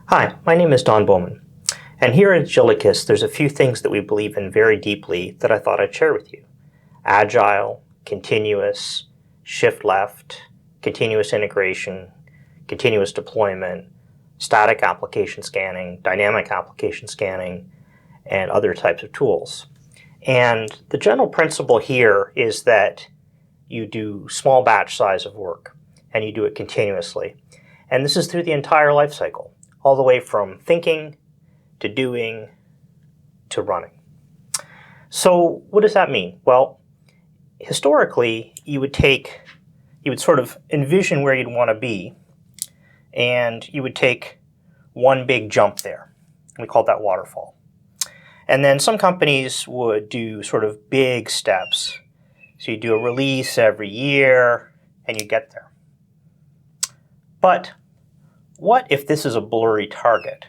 Hi, my name is Don Bowman, and here at Agilicus there's a few things that we believe in very deeply that I thought I'd share with you. Agile, continuous, shift left, continuous integration, continuous deployment, static application scanning, dynamic application scanning, and other types of tools. And the general principle here is that you do small batch size of work, and you do it continuously. And this is through the entire life cycle, all the way from thinking to doing to running. So what does that mean? Well, historically, you would sort of envision where you'd want to be, and you would take one big jump there. We called that waterfall. And then some companies would do sort of big steps. So you do a release every year, and you get there. But what if this is a blurry target?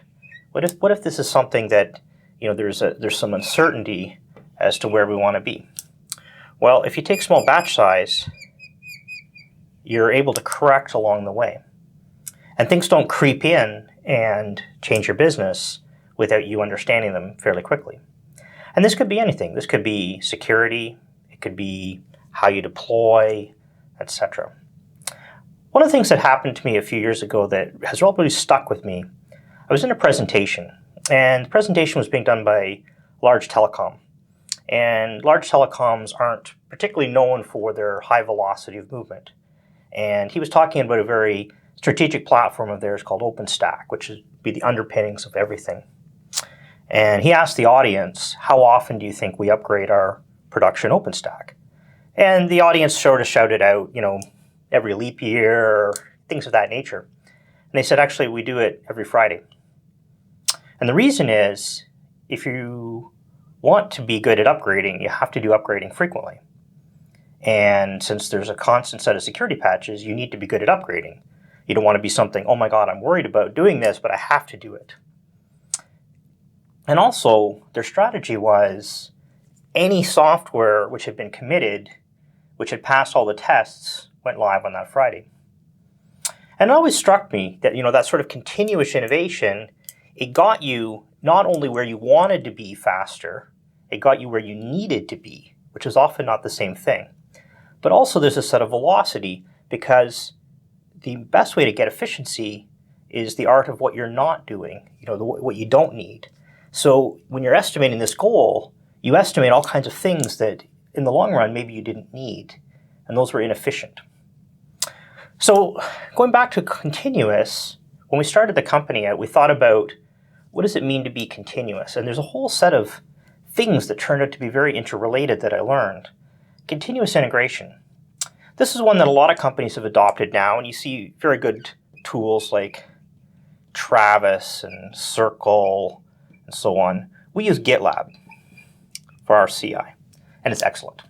What if this is something that, there's some uncertainty as to where we want to be? Well, if you take small batch size, you're able to correct along the way. And things don't creep in and change your business without you understanding them fairly quickly. And this could be anything. This could be security, it could be how you deploy, etc. One of the things that happened to me a few years ago that has always stuck with me, I was in a presentation, and the presentation was being done by large telecom. And large telecoms aren't particularly known for their high velocity of movement. And he was talking about a very strategic platform of theirs called OpenStack, which would be the underpinnings of everything. And he asked the audience, how often do you think we upgrade our production OpenStack? And the audience sort of shouted out, every leap year, things of that nature. And they said, actually, we do it every Friday. And the reason is, if you want to be good at upgrading, you have to do upgrading frequently. And since there's a constant set of security patches, you need to be good at upgrading. You don't want to be something, oh my God, I'm worried about doing this, but I have to do it. And also, their strategy was any software which had been committed, which had passed all the tests, went live on that Friday. And it always struck me that, that sort of continuous innovation, it got you not only where you wanted to be faster, it got you where you needed to be, which is often not the same thing. But also there's a set of velocity, because the best way to get efficiency is the art of what you're not doing, what you don't need. So when you're estimating this goal, you estimate all kinds of things that in the long run maybe you didn't need, and those were inefficient. So going back to continuous, when we started the company out, we thought about what does it mean to be continuous? And there's a whole set of things that turned out to be very interrelated that I learned. Continuous integration. This is one that a lot of companies have adopted now, and you see very good tools like Travis and Circle and so on. We use GitLab for our CI, and it's excellent.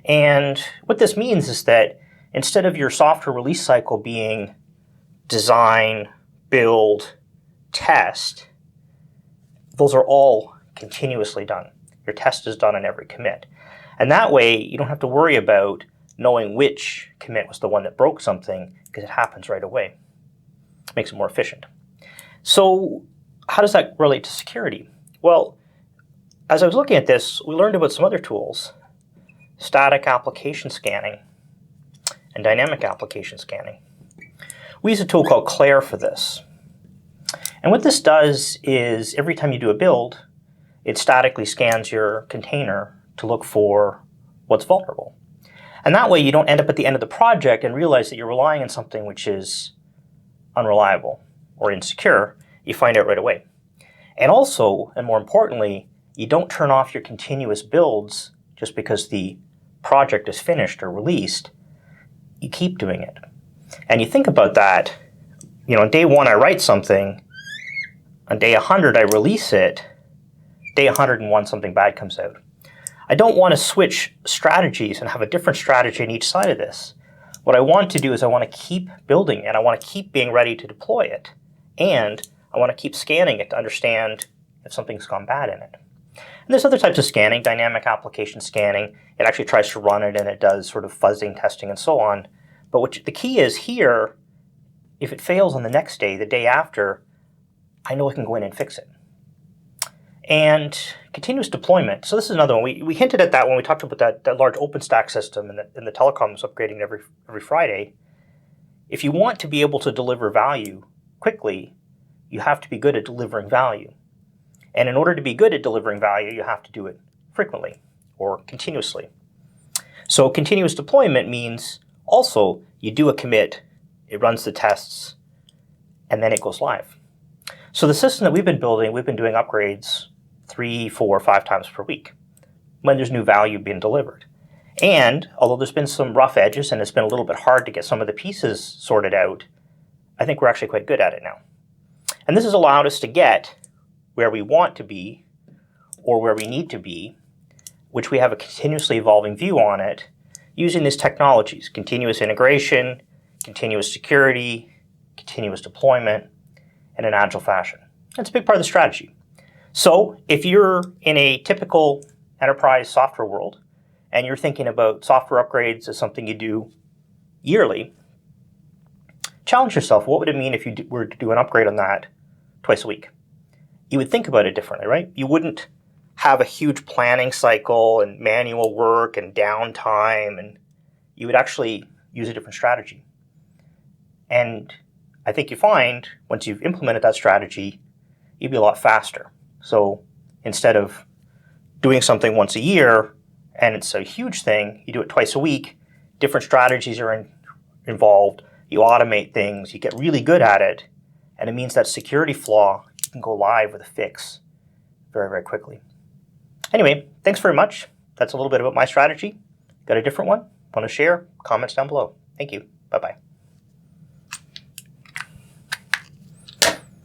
And what this means is that instead of your software release cycle being design, build, test, those are all continuously done. Your test is done on every commit. And that way, you don't have to worry about knowing which commit was the one that broke something, because it happens right away. It makes it more efficient. So how does that relate to security? Well, as I was looking at this, we learned about some other tools, static application scanning and dynamic application scanning. We use a tool called Claire for this. And what this does is every time you do a build, it statically scans your container to look for what's vulnerable. And that way you don't end up at the end of the project and realize that you're relying on something which is unreliable or insecure. You find out right away. And also, and more importantly, you don't turn off your continuous builds just because the project is finished or released. You keep doing it. And you think about that, on day 1 I write something, on day 100 I release it, day 101 something bad comes out. I don't want to switch strategies and have a different strategy on each side of this. What I want to do is I want to keep building it. I want to keep being ready to deploy it. And I want to keep scanning it to understand if something's gone bad in it. And there's other types of scanning, dynamic application scanning. It actually tries to run it and it does sort of fuzzing testing and so on. But the key is here, if it fails on the next day, the day after, I know I can go in and fix it. And continuous deployment. So this is another one. We hinted at that when we talked about that large OpenStack system and the telecoms upgrading every Friday. If you want to be able to deliver value quickly, you have to be good at delivering value. And in order to be good at delivering value, you have to do it frequently or continuously. So continuous deployment means also you do a commit, it runs the tests, and then it goes live. So the system that we've been building, we've been doing upgrades 3, 4, 5 times per week when there's new value being delivered. And although there's been some rough edges and it's been a little bit hard to get some of the pieces sorted out, I think we're actually quite good at it now. And this has allowed us to get where we want to be or where we need to be, which we have a continuously evolving view on it, using these technologies: continuous integration, continuous security, continuous deployment, in an agile fashion. That's a big part of the strategy. So if you're in a typical enterprise software world and you're thinking about software upgrades as something you do yearly, challenge yourself. What would it mean if you were to do an upgrade on that twice a week? You would think about it differently, right? You wouldn't have a huge planning cycle and manual work and downtime, and you would actually use a different strategy. And I think you find once you've implemented that strategy, you'd be a lot faster. So instead of doing something once a year and it's a huge thing, you do it twice a week, different strategies are involved, you automate things, you get really good at it, and it means that security flaw, you can go live with a fix very, very quickly. Anyway, thanks very much. That's a little bit about my strategy. Got a different one? Want to share? Comments down below. Thank you. Bye-bye.